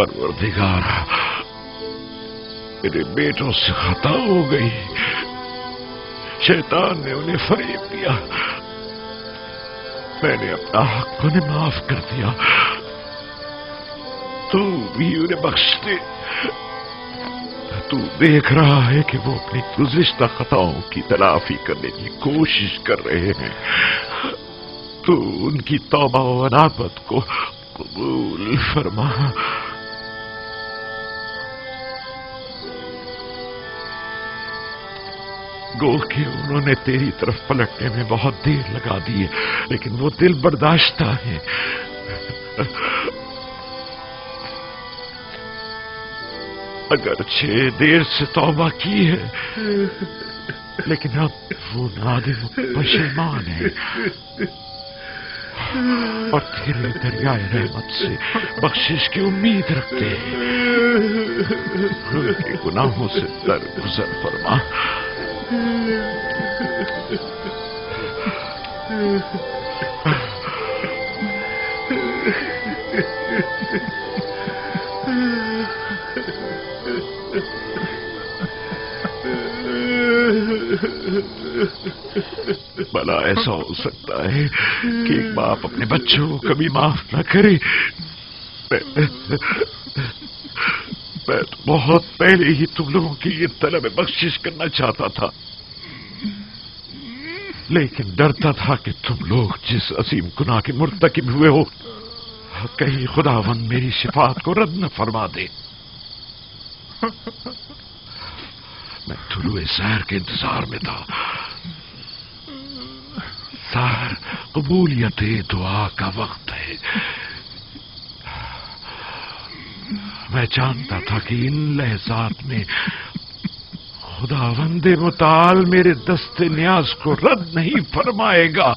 परवरदिगारा, मेरे बेटों से खता हो गई। शैतान ने उन्हें फरेब दिया। मैंने अपना हक उन्हें माफ कर दिया। तू भी उन्हें बख्श दे। तू देख रहा है कि वो अपनी गुज़िश्ता खताओं की तलाफी करने की कोशिश कर रहे हैं। तू उनकी तौबा व अनाबत को कबूल फरमा। गो कि उन्होंने तेरी तरफ पलटने में बहुत देर लगा दी है, लेकिन वो दिल बर्दाश्ता है। अगरचे देर से तौबा की है, लेकिन अब वो नादिम पशेमान है और तेरे दरियाए रहमत से बख्शिश की उम्मीद रखते हैं। उनके गुनाहों से दरगुजर फरमा। भला ऐसा हो सकता है कि एक बाप अपने बच्चों को कभी माफ न करे? मैं तो बहुत पहले ही तुम लोगों की ये तलब बख्शिश करना चाहता था, लेकिन डरता था कि तुम लोग जिस असीम गुनाह के मुर्तकिब हुए हो, कहीं खुदावंद मेरी शिफात को रद्द न फरमा दे। मैं तुलुए सहर के इंतजार में था। सहर कबूलियत दुआ का वक्त है। मैं जानता था कि इन लहजात में खुदावंद मुताल मेरे दस्ते न्याज को रद्द नहीं फरमाएगा।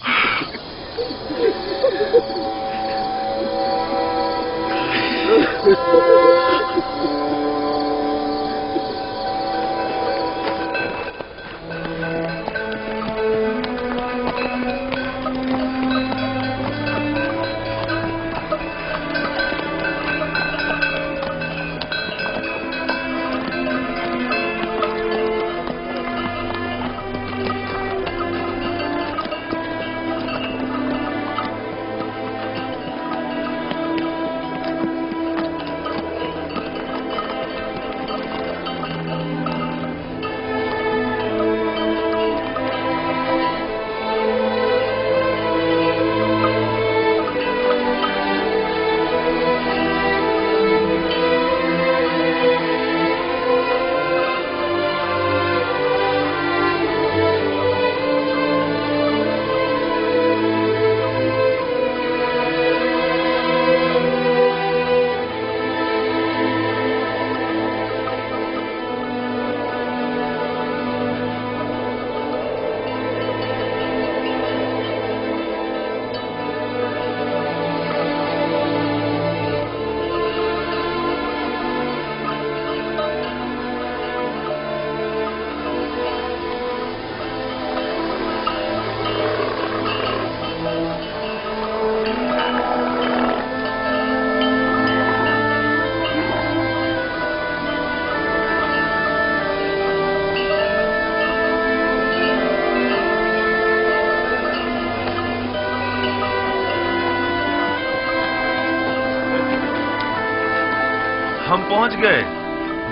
हम पहुंच गए।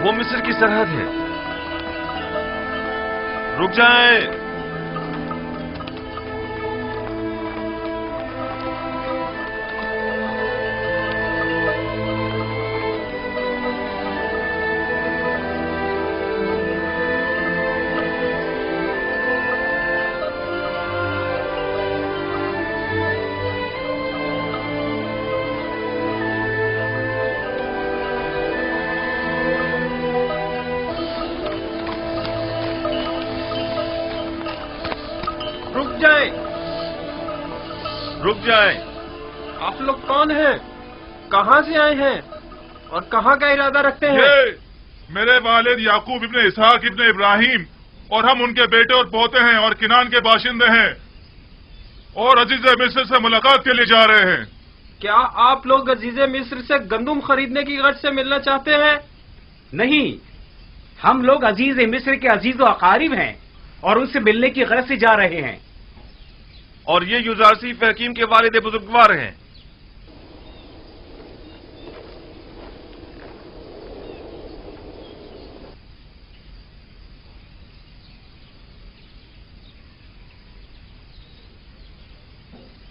वो मिस्र की सरहद है। रुक जाएं। रुक जाए। आप लोग कौन हैं? कहां से आए हैं और कहां का इरादा रखते हैं? ये मेरे वालिद याकूब इब्ने इसहाक इब्ने इब्राहिम और हम उनके बेटे और पोते हैं और किनान के बाशिंदे हैं और अजीज मिस्र से मुलाकात के लिए जा रहे हैं। क्या आप लोग अजीज़े मिस्र से गंदुम खरीदने की गर्ज से मिलना चाहते हैं? नहीं, हम लोग अजीज मिस्र के अजीज व अकारिब हैं और उनसे मिलने की गर्ज से जा रहे हैं। और ये युजारसीफ हकीम के वालिद बुजुर्गवार हैं।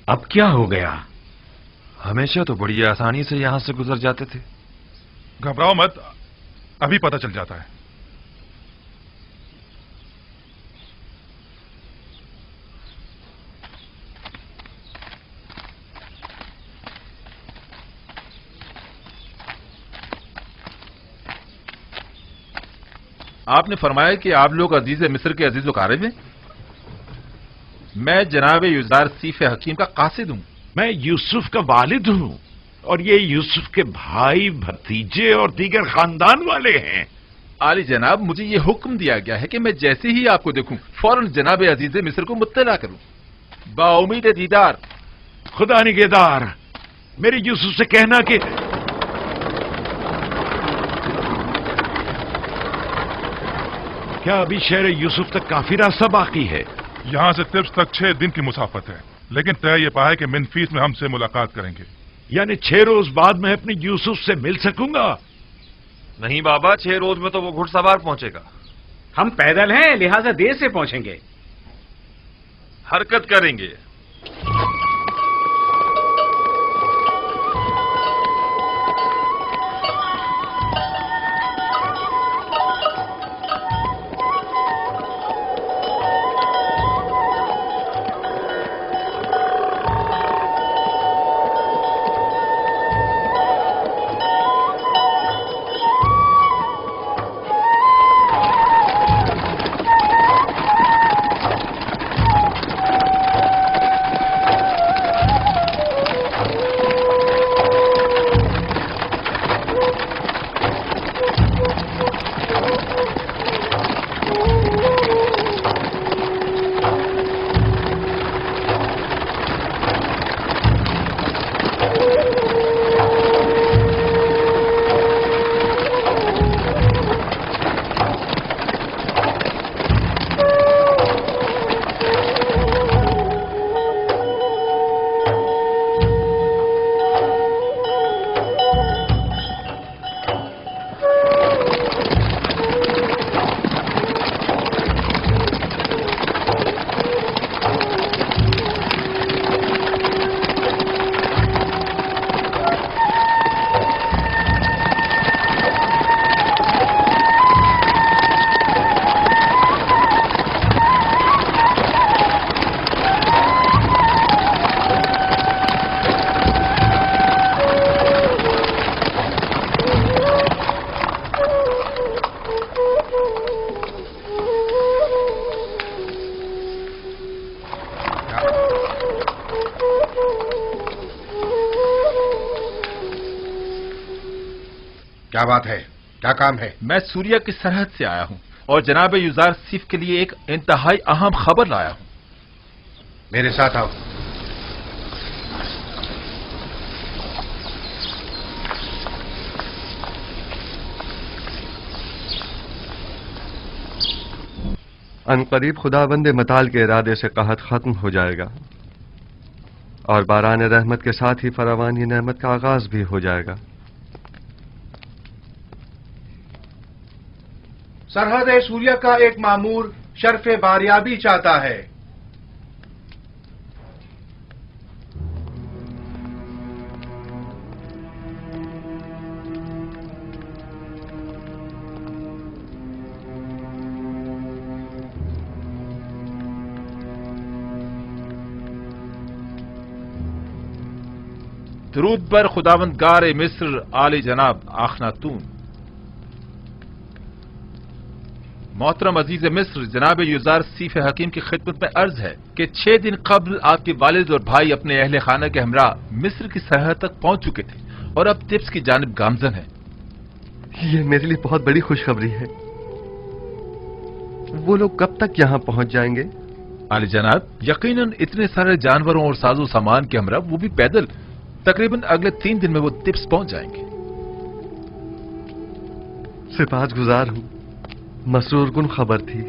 अब क्या हो गया? हमेशा तो बड़ी आसानी से यहां से गुजर जाते थे। घबराओ मत, अभी पता चल जाता है। आपने फरमाया कि आप लोग अजीज मिस्र के अजीज क़ारिब हैं। मैं जनाब युजार सीफ हकीम का कासिद हूं। मैं यूसुफ का वालिद हूं और ये यूसुफ के भाई, भतीजे और दीगर खानदान वाले हैं। आली जनाब, मुझे ये हुक्म दिया गया है कि मैं जैसे ही आपको देखूं फौरन जनाब अजीज मिस्र को मुत्तला करूं। बाउमीद दीदार। खुदा निगहदार, मेरे यूसुफ से कहना कि क्या अभी शहर यूसुफ तक काफी रास्ता बाकी है? यहाँ से तिब्स तक 6 दिन की मुसाफत है, लेकिन तय ये पाया कि मिनफीस में हमसे मुलाकात करेंगे। यानी 6 रोज बाद मैं अपने यूसुफ से मिल सकूंगा? नहीं बाबा, 6 रोज में तो वो घुड़सवार पहुंचेगा। हम पैदल हैं, लिहाजा देर से पहुंचेंगे। हरकत करेंगे। क्या बात है? क्या काम है? मैं सूरिया की सरहद से आया हूं और जनाब युजार सीफ के लिए एक इंतहाई अहम खबर लाया हूं। मेरे साथ आओ। अनकरीब खुदाबंद मताल के इरादे से कहत खत्म हो जाएगा और बारान रहमत के साथ ही फरावानी नेमत का आगाज भी हो जाएगा। सरहद सूर्या का एक मामूर शर्फ बारियाबी चाहता है। दरूद पर खुदावंद गार मिस्र आली जनाब आखनातून। मोहतरम अजीज मिस्र, जनाब युजार सीफ हकीम की खिदमत में अर्ज है कि 6 दिन कबल आपके वालिद और भाई अपने अहले खाना के हमरा मिस्र की सरहद तक पहुंच चुके थे और अब तिब्स की जानिब गामजन है। ये मेरे लिए बहुत बड़ी खुशखबरी है। वो लोग कब तक यहाँ पहुंच जाएंगे? आली जनाब, यकीनन इतने सारे जानवरों और साजो सामान के हमरा, वो भी पैदल, तकरीबन अगले 3 दिन में वो तिब्स पहुंच जाएंगे। सिपाहगुजार हूं, मसरूर कुन खबर थी।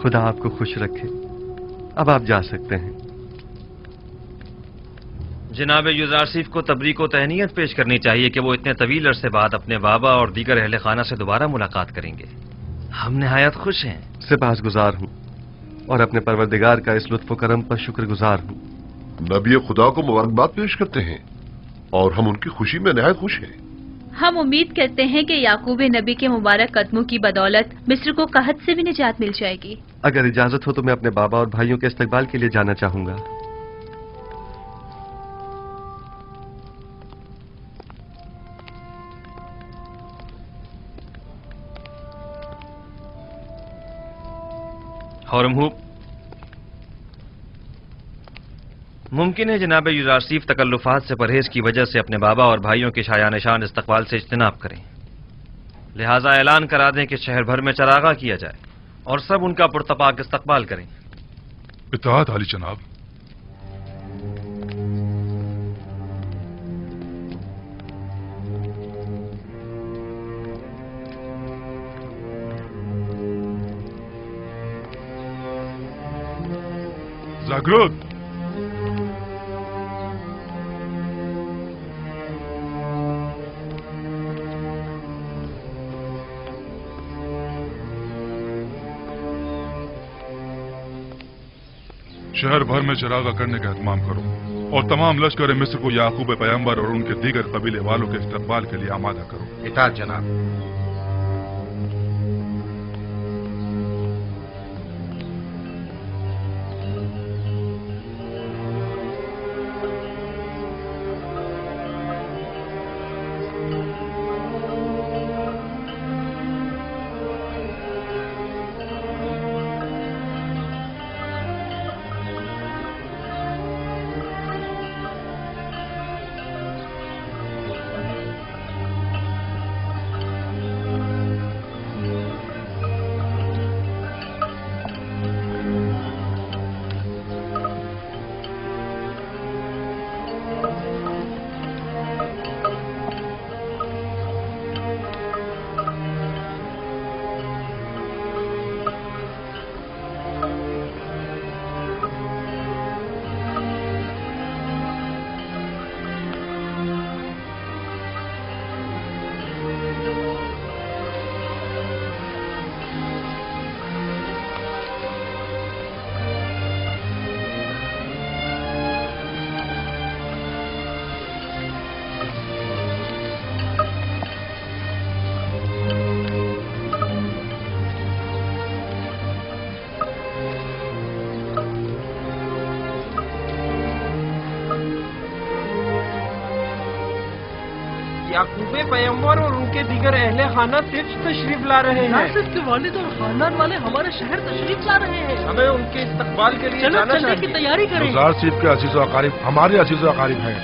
खुदा आपको खुश रखे। अब आप जा सकते हैं। जनाब युजारसीफ को तबरीक व तहनीयत पेश करनी चाहिए कि वो इतने तवील अरसे बाद अपने बाबा और दीगर अहले खाना से दोबारा मुलाकात करेंगे। हम निहायत खुश हैं। सिपाहगुजार हूं और अपने परवरदिगार का इस लुत्फ करम पर शुक्रगुजार हूं। नबी खुदा को मुबारकबाद पेश करते हैं और हम उनकी खुशी में निहायत खुश हैं। हम उम्मीद करते हैं कि याकूब नबी के मुबारक कदमों की बदौलत मिस्र को कहत से भी निजात मिल जाएगी। अगर इजाजत हो तो मैं अपने बाबा और भाइयों के इस्तकबाल के लिए जाना चाहूंगा। हौरमहूब, मुमकिन है जनाब युजारसीफ तकल्लुफात से परहेज की वजह से अपने बाबा और भाइयों के शायान-ए-शान इस्तकबाल से इज्तिनाब करें। लिहाजा ऐलान करा दें कि शहर भर में चरागा किया जाए और सब उनका पुरतपाक इस्तकबाल करें। इत्तेहाद आली जनाब। जागरूक। शहर भर में चरागा करने का एहतमाम करो और तमाम लश्कर मिस्र को याकूब पैगंबर और उनके दीगर कबीले वालों के इस्तकबाल के लिए आमादा करो। इताअत जनाब। याकूब पैगंबर और उनके दीगर अहले खाना तिब्स तशरीफ ला रहे हैं। नासिर के वालिद और खानदान वाले हमारे शहर तशरीफ ला रहे हैं। हमें उनके इस्तकबाल के लिए जाना चलने की तैयारी करें। युजारसीफ के अजीज व अकारिब हमारे अजीज व अकारिब हैं।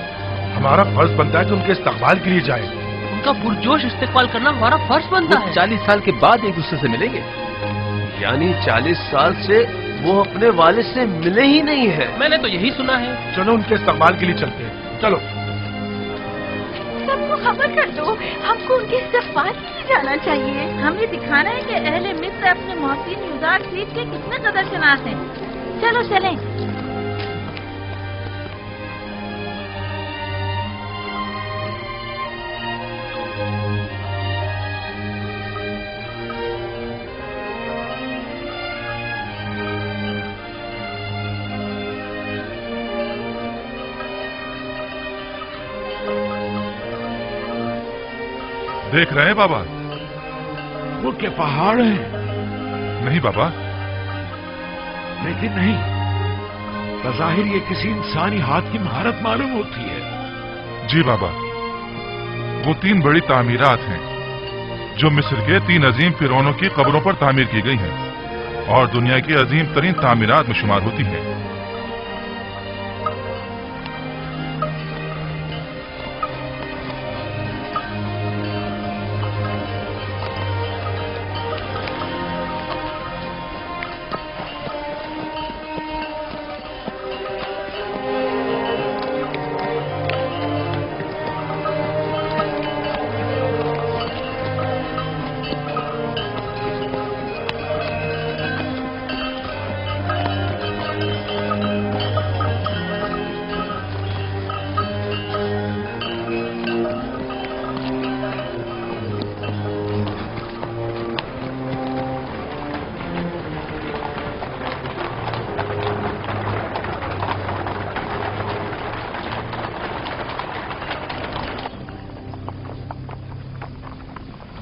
हमारा फर्ज बनता है कि उनके इस्तकबाल के लिए जाए। उनका पुरजोश इस्तकबाल करना हमारा फर्ज बनता है। 40 साल के बाद एक दूसरे से मिलेंगे। यानी 40 साल से वो अपने वालिद से मिले ही नहीं है। मैंने तो यही सुना है। चलो उनके इस्तकबाल के लिए चलते हैं। चलो सबको खबर कर दो, हमको उनके इस्तकबाल के लिए जाना चाहिए। हमें दिखाना है कि अहले मिस्र अपने मोहसिन युजारसीफ के कितने कदर शनास हैं। चलो चलें। देख रहे हैं बाबा? वो के पहाड़ हैं? नहीं बाबा। लेकिन नहीं, बज़ाहिर ये किसी इंसानी हाथ की महारत मालूम होती है। जी बाबा, वो 3 बड़ी तामीरात हैं जो मिस्र के 3 अजीम फिरौनों की कब्रों पर तामीर की गई हैं और दुनिया की अजीम तरीन तामीरात में शुमार होती हैं।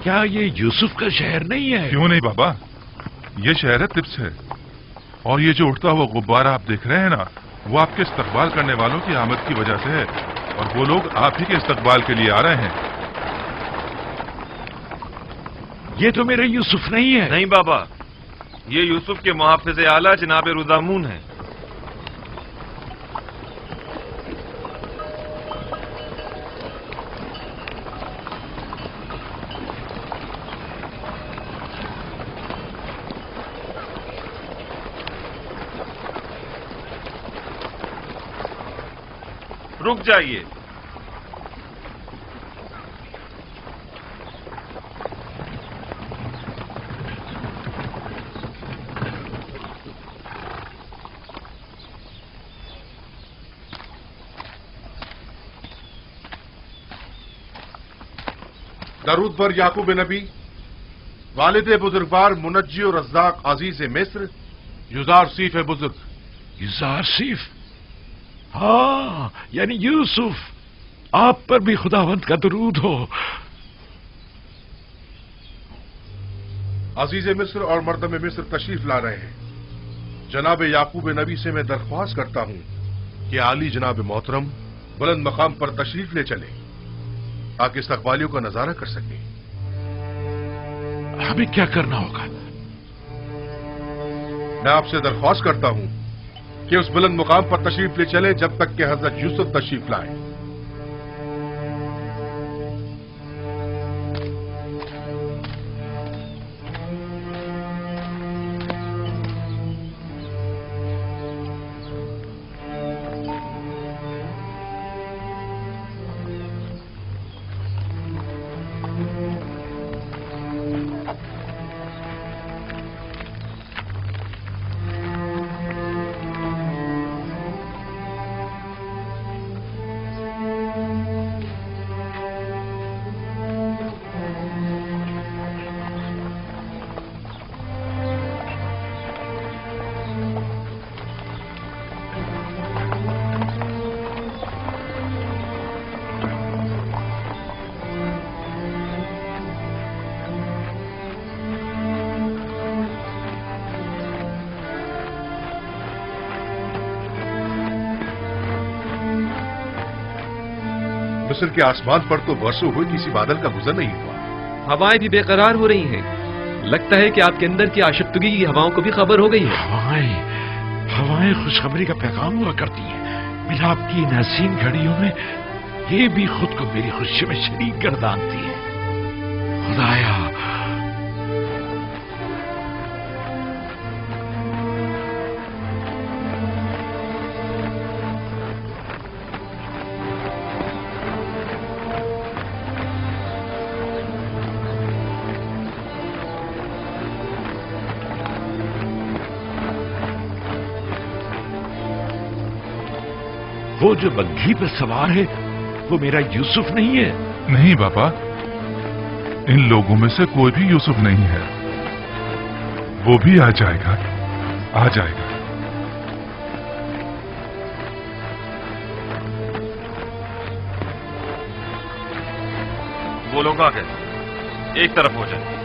क्या ये यूसुफ का शहर नहीं है? क्यों नहीं बाबा, ये शहर है तिब्स है। और ये जो उठता हुआ गुब्बारा आप देख रहे हैं ना, वो आपके इस्तकबाल करने वालों की आमद की वजह से है, और वो लोग आप ही के इस्तकबाल के लिए आ रहे हैं। ये तो मेरा यूसुफ नहीं है। नहीं बाबा, ये यूसुफ के मुहाफिज आला जनाब रुदामून है। रुक जाइए। दरूद पर याकूब नबी, वालिद बुजुर्गवार मुनज्जी और रज़्ज़ाक अजीज मिस्र, युजार सीफ बुजुर्ग। युजार सीफ? हाँ, यानी यूसुफ, आप पर भी खुदावंत का दरूद हो। अजीज मिस्र और मर्दम मिस्र तशरीफ ला रहे हैं। जनाब याकूब नबी से मैं दरख्वास्त करता हूं कि आली जनाब मोहतरम बुलंद मकाम पर तशरीफ ले चले ताकि इस्तकबालियों का नजारा कर सके। हमें क्या करना होगा? मैं आपसे दरख्वास्त करता हूं कि उस बुलंद मुकाम पर तशरीफ ले चले जब तक कि हजरत यूसुफ तशरीफ लाए। मिस्र के आसमान पर तो बरसों हुए किसी बादल का गुजर नहीं हुआ। हवाएं भी बेकरार हो रही हैं। लगता है कि आपके अंदर की आशिफ्तगी की हवाओं को भी खबर हो गई है। हवाएं खुशखबरी का पैगाम हुआ करती हैं। मिलाप की इन हसीन घड़ियों में ये भी खुद को मेरी खुशी में शरीक गर्दानती है। खुदाया, वो जो बग्घी पर सवार है वो मेरा यूसुफ नहीं है। नहीं बाबा, इन लोगों में से कोई भी यूसुफ नहीं है। वो भी आ जाएगा, आ जाएगा। वो लोग आ गए, एक तरफ हो जाए।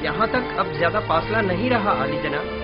यहाँ तक अब ज्यादा फासला नहीं रहा आली जनाब।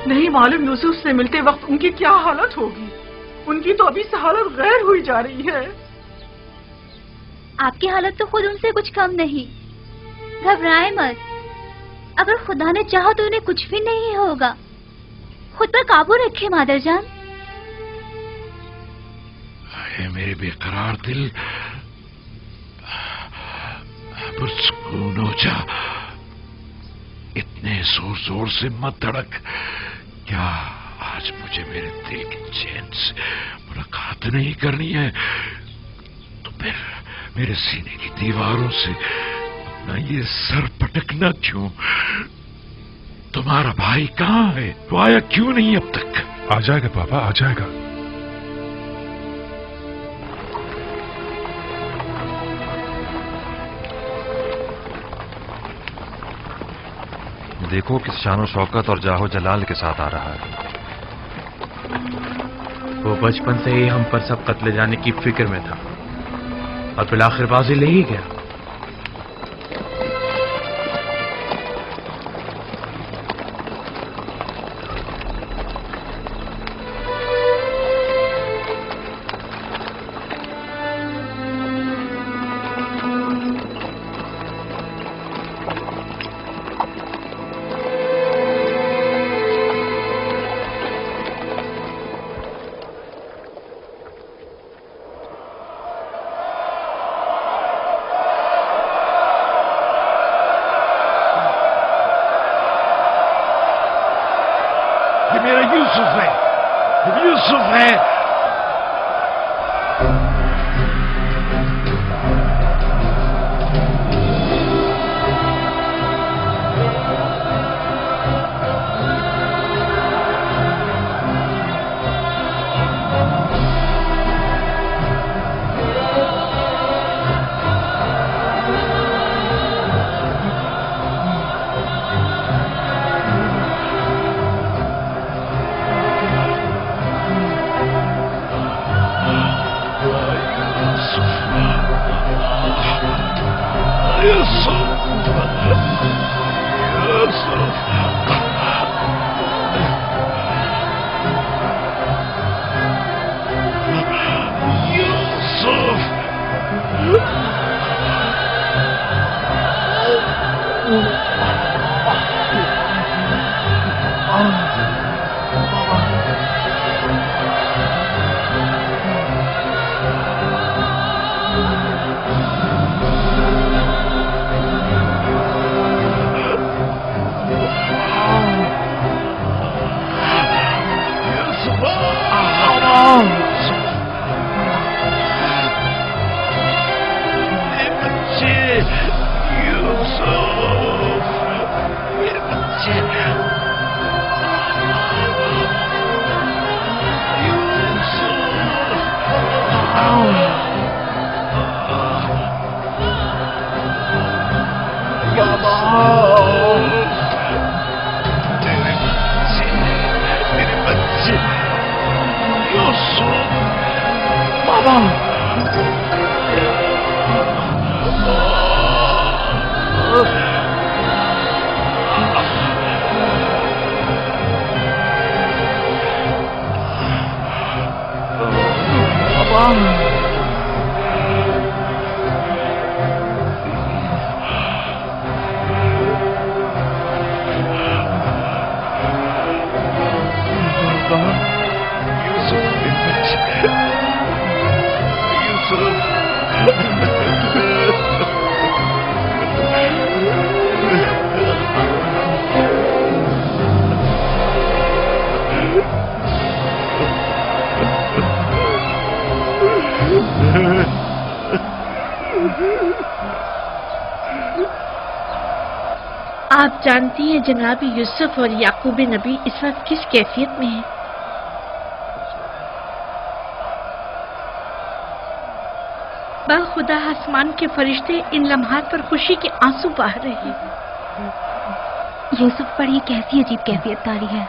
नहीं मालूम यूसुफ से मिलते वक्त उनकी क्या हालत होगी। उनकी तो अभी से हालत गैर हुई जा रही है। आपकी हालत तो खुद उनसे कुछ कम नहीं। घबराए मत, अगर खुदा ने चाहा तो उन्हें कुछ भी नहीं होगा। खुद पर काबू रखे मादर जान। मेरे बेकरार दिल, पुरसकून हो जा। इतने जोर जोर से मत धड़क। क्या आज मुझे मेरे दिल के चैन से मुलाकात नहीं करनी है तो फिर मेरे सीने की दीवारों से अपना ये सर पटकना क्यों? तुम्हारा भाई कहाँ है? वो आया क्यों नहीं अब तक? आ जाएगा पापा, आ जाएगा। देखो किस शानो शौकत और जाहो जलाल के साथ आ रहा है। वो बचपन से ही हम पर सब कत्ले जाने की फिक्र में था और फिर आखिर बाजी ले ही गया। मेरा यूसुफ है, यूसुफ है। आप जानती हैं जनाब यूसुफ और याकूब नबी इस वक्त किस कैफियत में हैं? खुदा आसमान के फरिश्ते इन लम्हात पर खुशी के आंसू बहा रहे हैं। यूसुफ पर ये कैसी अजीब कैफियत तारी है।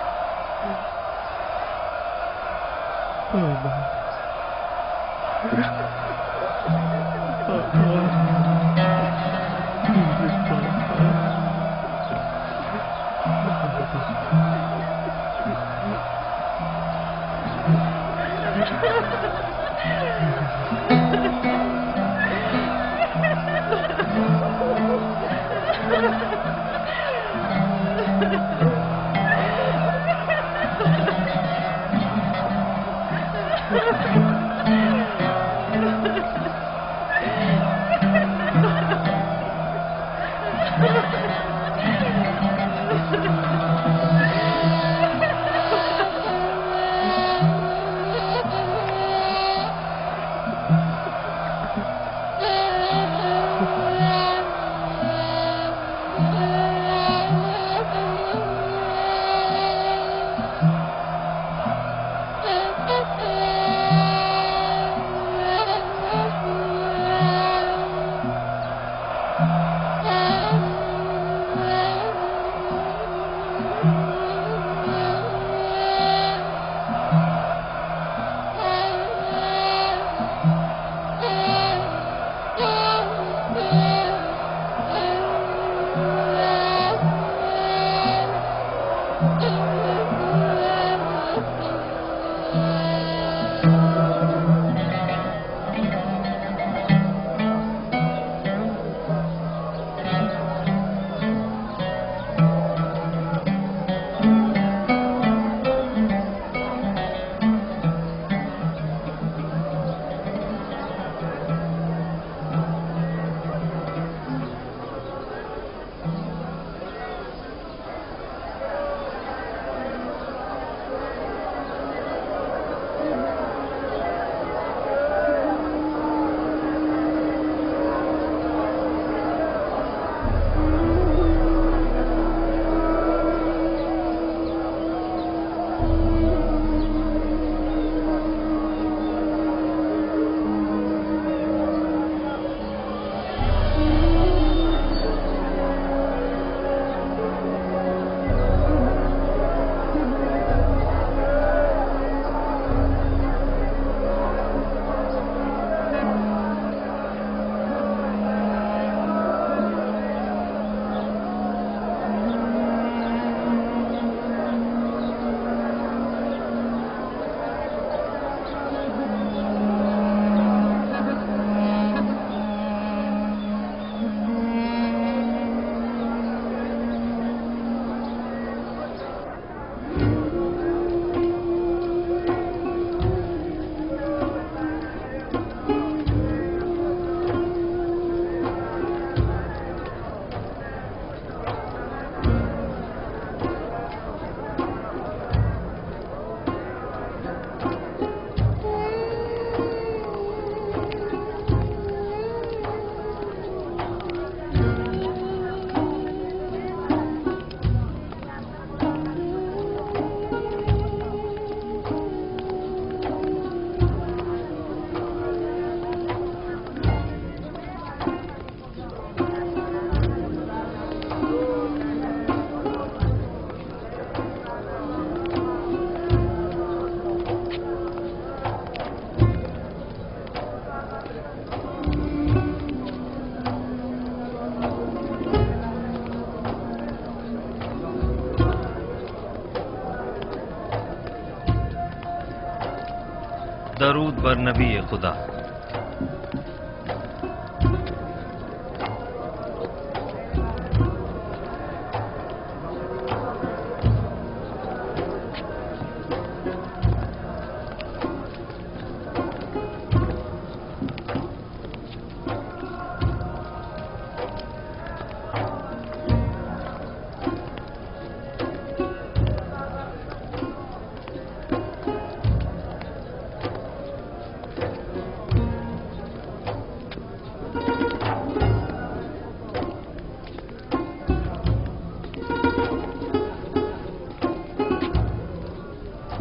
दरूद बर नबी खुदा।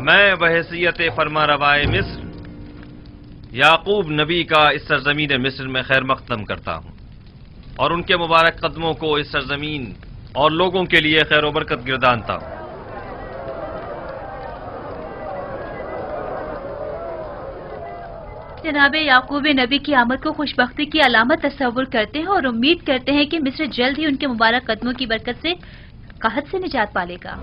मैं बहैसियत फरमारवाए मिस्र याकूब नबी का इस सरजमीन मिस्र में खैर मकदम करता हूं और उनके मुबारक कदमों को इस सरजमीन और लोगों के लिए खैर व बरकत गिरदानता हूं। जनाब याकूब नबी की आमद को खुशबख्ती की अलामत तस्वुर करते हैं और उम्मीद करते हैं कि मिस्र जल्द ही उनके मुबारक कदमों की बरकत से कहत से निजात पालेगा।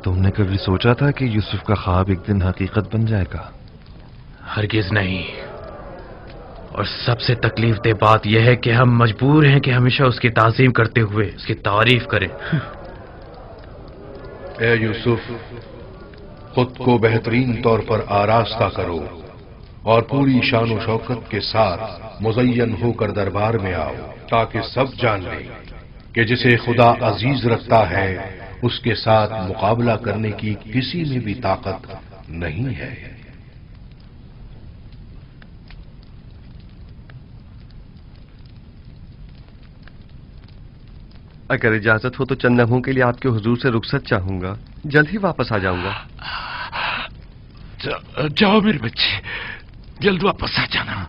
तुमने कभी सोचा था कि यूसुफ का ख्वाब एक दिन हकीकत बन जाएगा? हरगिज नहीं। और सबसे तकलीफ दे बात यह है कि हम मजबूर हैं कि हमेशा उसकी ताज़ीम करते हुए उसकी तारीफ करें। ए यूसुफ, खुद को बेहतरीन तौर पर आरास्ता करो और पूरी शान शौकत के साथ मुज़य्यन होकर दरबार में आओ, ताकि सब जान लें कि जिसे खुदा अजीज रखता है उसके साथ मुकाबला करने की किसी में भी ताकत नहीं है। अगर इजाजत हो तो चंद लम्हों के लिए आपके हुजूर से रुखसत चाहूंगा। जल्द ही वापस आ जाऊंगा। जाओ मेरे बच्चे, जल्द वापस आ जाना।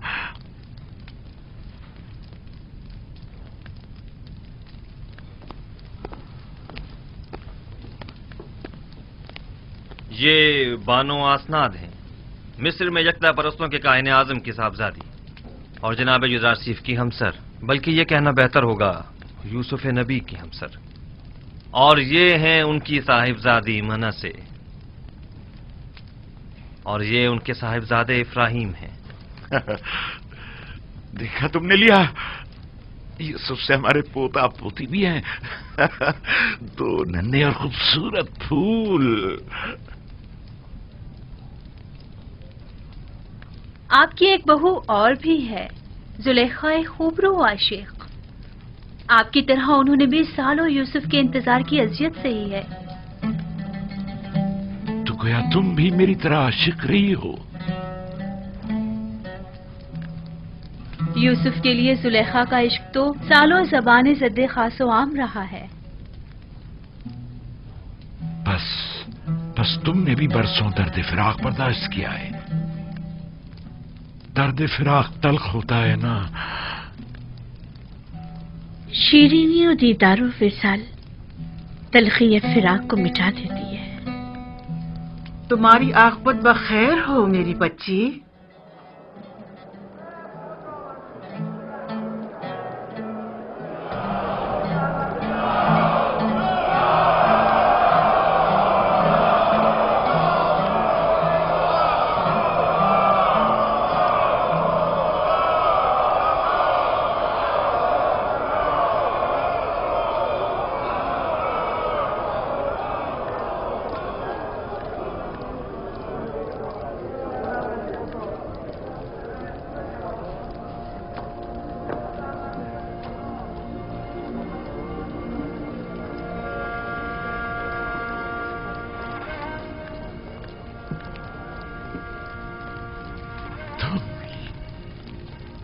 ये बानो आसनाद हैं, मिस्र में यकता परस्तों के काहिन आजम की साहबजादी और जनाब युजारसीफ की हमसर, बल्कि ये कहना बेहतर होगा यूसुफ नबी की हमसर। और ये हैं उनकी साहिबजादी मनसे और ये उनके साहिबजादे इफ्राहिम हैं। देखा तुमने लिया, यूसुफ से हमारे पोता पोती भी हैं। दो नन्हे और खूबसूरत फूल। आपकी एक बहू और भी है, जुलेखा खूबरू आशिक। आपकी तरह उन्होंने भी सालों यूसुफ के इंतजार की अजियत सही है। तो गोया तुम भी मेरी तरह आशिक रही हो। यूसुफ के लिए जुलेखा का इश्क तो सालों ज़बान ज़द्दे खासो आम रहा है। बस तुमने भी बरसों दर्द फिराक बर्दाश्त किया है। दर्द फिराक तल्ख होता है ना। शीरीनी और दीदारो फिसाल तलखियत फिराक को मिटा देती है। तुम्हारी आखबत बखैर हो मेरी बच्ची।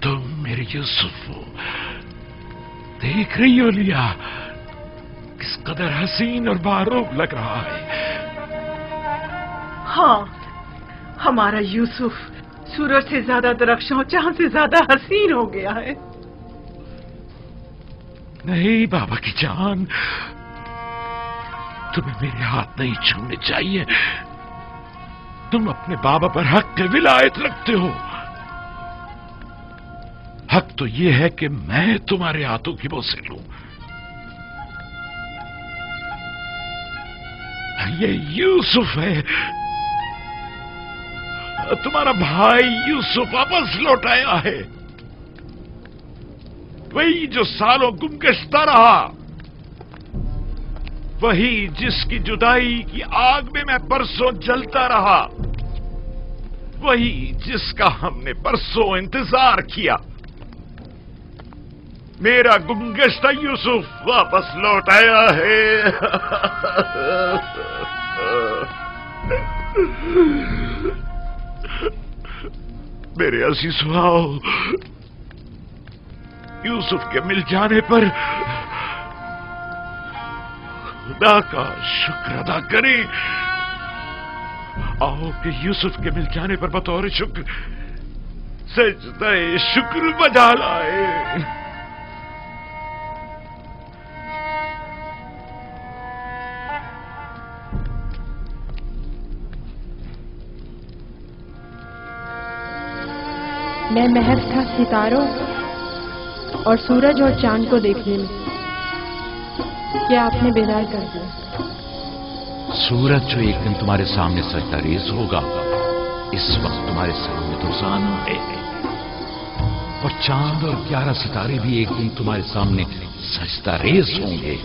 तुम मेरे यूसुफ हो, देख रही हो लिया किस कदर हसीन और बारूब लग रहा है। हाँ, हमारा यूसुफ सूरज से ज्यादा दरख्शां, चांद से ज्यादा हसीन हो गया है। नहीं बाबा की जान, तुम्हें मेरे हाथ नहीं छूने चाहिए। तुम अपने बाबा पर हक के विलायत रखते हो। हक तो यह है कि मैं तुम्हारे हाथों की बोसे लूं। ये यूसुफ है, तुम्हारा भाई यूसुफ वापस लौट आया है। वही जो सालों गुमगश्ता रहा, वही जिसकी जुदाई की आग में मैं परसों जलता रहा, वही जिसका हमने परसों इंतजार किया। मेरा गुमगश्ता यूसुफ वापस लौट आया है। मेरे अजीज सुहाओ, यूसुफ के मिल जाने पर खुदा का शुक्र अदा करें। आओ कि यूसुफ के मिल जाने पर बतौर शुक्र सजदा शुक्र बजा लाए। मैं महज था सितारों और सूरज और चांद को देखने में, क्या आपने बेदार कर दिया। सूरज जो एक दिन तुम्हारे सामने सजदा रेज होगा, इस वक्त तुम्हारे सामने तो जाना है, और चांद और 11 सितारे भी एक दिन तुम्हारे सामने सजदा रेज होंगे।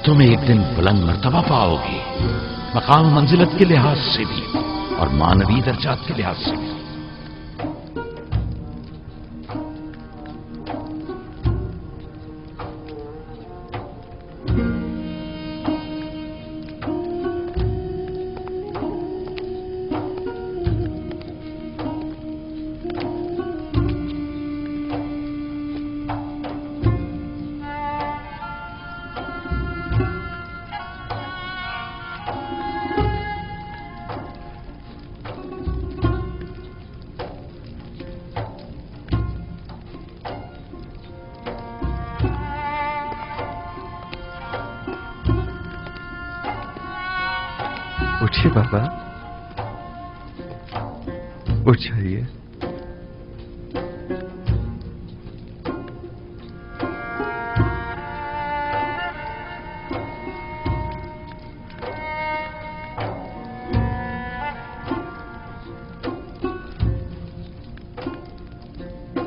तुम एक दिन बुलंद मर्तबा पाओगे, मकाम मंजिलत के लिहाज से भी और मानवी दर्जात के लिहाज से भी। उठिए बाबा, उठ जाइए।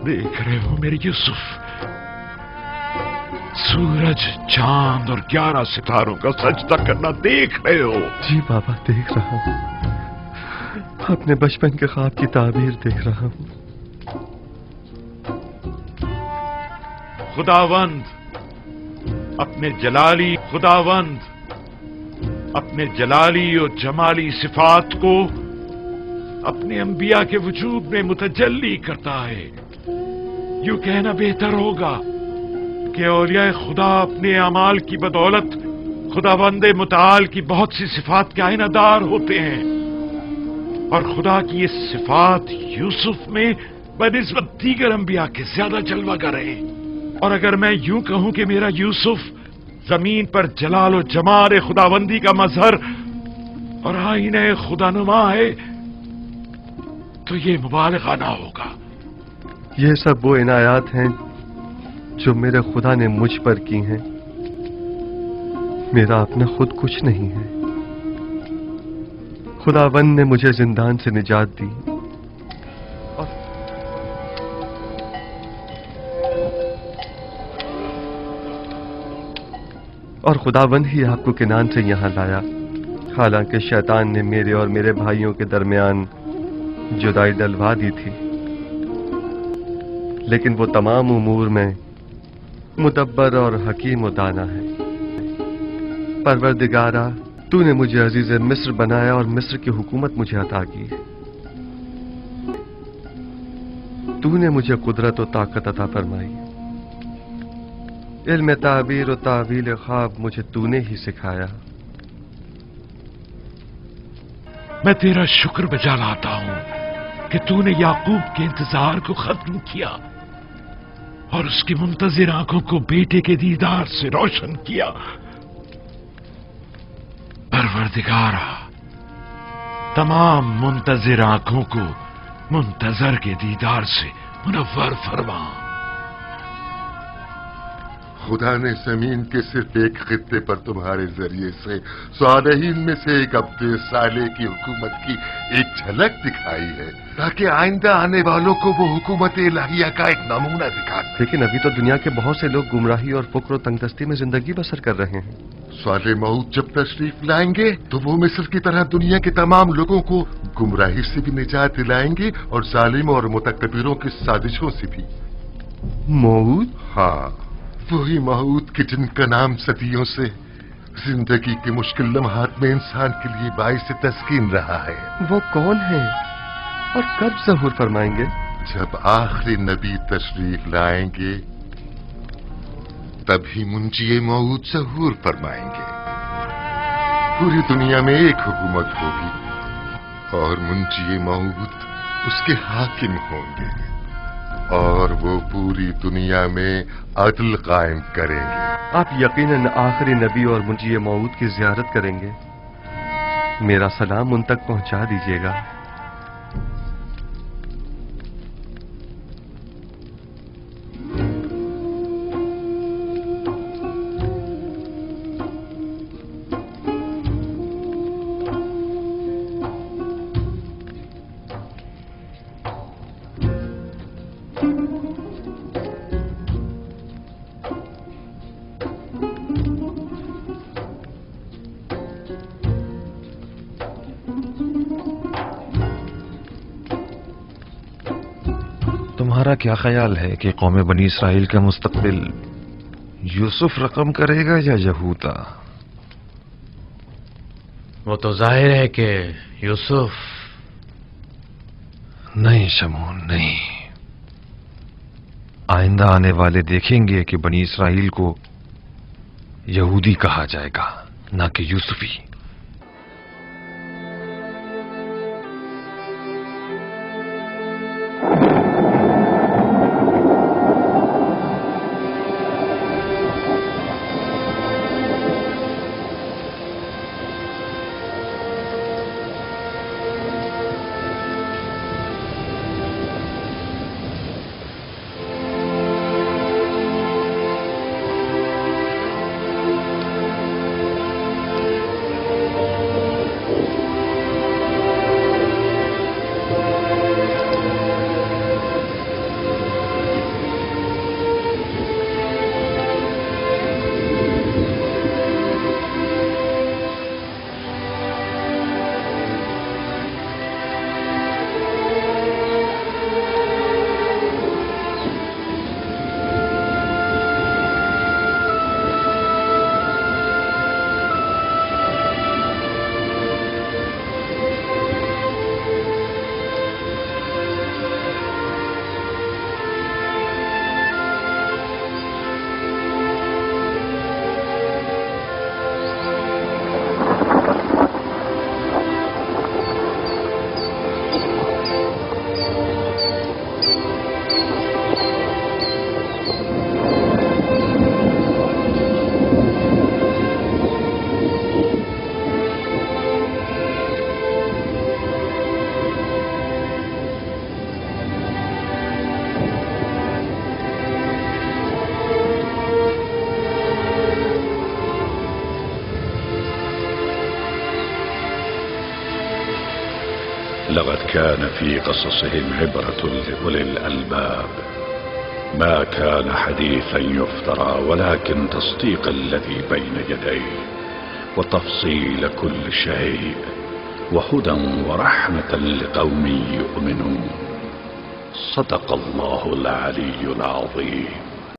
देख रहे हो मेरे यूसुफ, सूरज, चांद और 11 सितारों का सजदा करना देख रहे हो? जी बाबा, देख रहा हूं। अपने बचपन के ख्वाब की ताबीर देख रहा हूं। खुदावंद अपने जलाली और जमाली सिफात को अपने अंबिया के वजूद में मुतजल्ली करता है। यूं कहना बेहतर होगा कि औलिया खुदा अपने अमाल की बदौलत खुदावंद मुताल की बहुत सी सिफात के आईनादार होते हैं, और खुदा की ये सिफात यूसुफ में बनिस्बत दीगर अंबिया के ज्यादा जलवागर है। और अगर मैं यूं कहूं कि मेरा यूसुफ जमीन पर जलाल और जमाल खुदावंदी का मजहर और आईने खुदानुमा है, तो ये मुबालगा ना होगा। ये सब वो इनायात हैं जो मेरे खुदा ने मुझ पर की हैं। मेरा अपना खुद कुछ नहीं है। खुदावंद ने मुझे जिंदान से निजात दी और खुदावंद ही आपको किनान से यहां लाया। हालांकि शैतान ने मेरे और मेरे भाइयों के दरमियान जुदाई डलवा दी थी, लेकिन वो तमाम उमूर में मुदब्बर और हकीम और दाना है। परवरदिगारा, तूने मुझे अजीज मिस्र बनाया और मिस्र की हुकूमत मुझे अता की। तूने मुझे कुदरत और ताकत अता फरमाई। इल्म ताबीर और तावील ख्वाब मुझे तूने ही सिखाया। मैं तेरा शुक्र बजा लाता हूं कि तूने याकूब के इंतजार को खत्म किया और उसकी मुंतजिर आंखों को बेटे के दीदार से रोशन किया। परवरदिगारा, तमाम मुंतजिर आंखों को मुंतजर के दीदार से मुनव्वर फरमा। खुदा ने जमीन के सिर्फ एक खित्ते पर तुम्हारे जरिए से सालेहीन में से एक अब्दे साले की हुकूमत की एक झलक दिखाई है, ताकि आइंदा आने वालों को वो हुकूमत इलाहिया का एक नमूना दिखा सके। लेकिन अभी तो दुनिया के बहुत से लोग गुमराही और फुक्र और तंगदस्ती में जिंदगी बसर कर रहे हैं। साले मऊद जब तशरीफ लाएंगे तो वो मिस्र की तरह दुनिया के तमाम लोगों को गुमराही से भी निजात दिलाएंगे और जालिम और मुतकब्बिरों की साजिशों से भी। मऊद? हाँ, वही मऊद कि जिनका नाम सदियों से जिंदगी के मुश्किल लम्हात में इंसान के लिए बाइस तस्कीन रहा है। वो कौन है? और कब ज़हूर फरमाएंगे? जब आखिरी नबी तशरीफ लाएंगे तभी मुंशी मऊद ज़हूर फरमाएंगे। पूरी दुनिया में एक हुकूमत होगी और मुंशी मऊद उसके हाकिम होंगे और वो पूरी दुनिया में अदल कायम करेंगे। आप यकीनन आखिरी नबी और मुंशी मऊद की ज़ियारत करेंगे। मेरा सलाम उन तक पहुंचा दीजिएगा। तुम्हारा क्या ख्याल है कि कौम बनी इसराइल का मुस्तकबिल यूसुफ रकम करेगा या यहूदा? वो तो जाहिर है कि यूसुफ। नहीं शमून, नहीं। आइंदा आने वाले देखेंगे कि बनी इसराइल को यहूदी कहा जाएगा, ना कि यूसुफी। لقد كان في قصصهم عبرة لأولي الألباب ما كان حديثا يفترى ولكن تصديق الذي بين يديه وتفصيل كل شيء وهدى ورحمة لقوم يؤمنون. صدق الله العلي العظيم.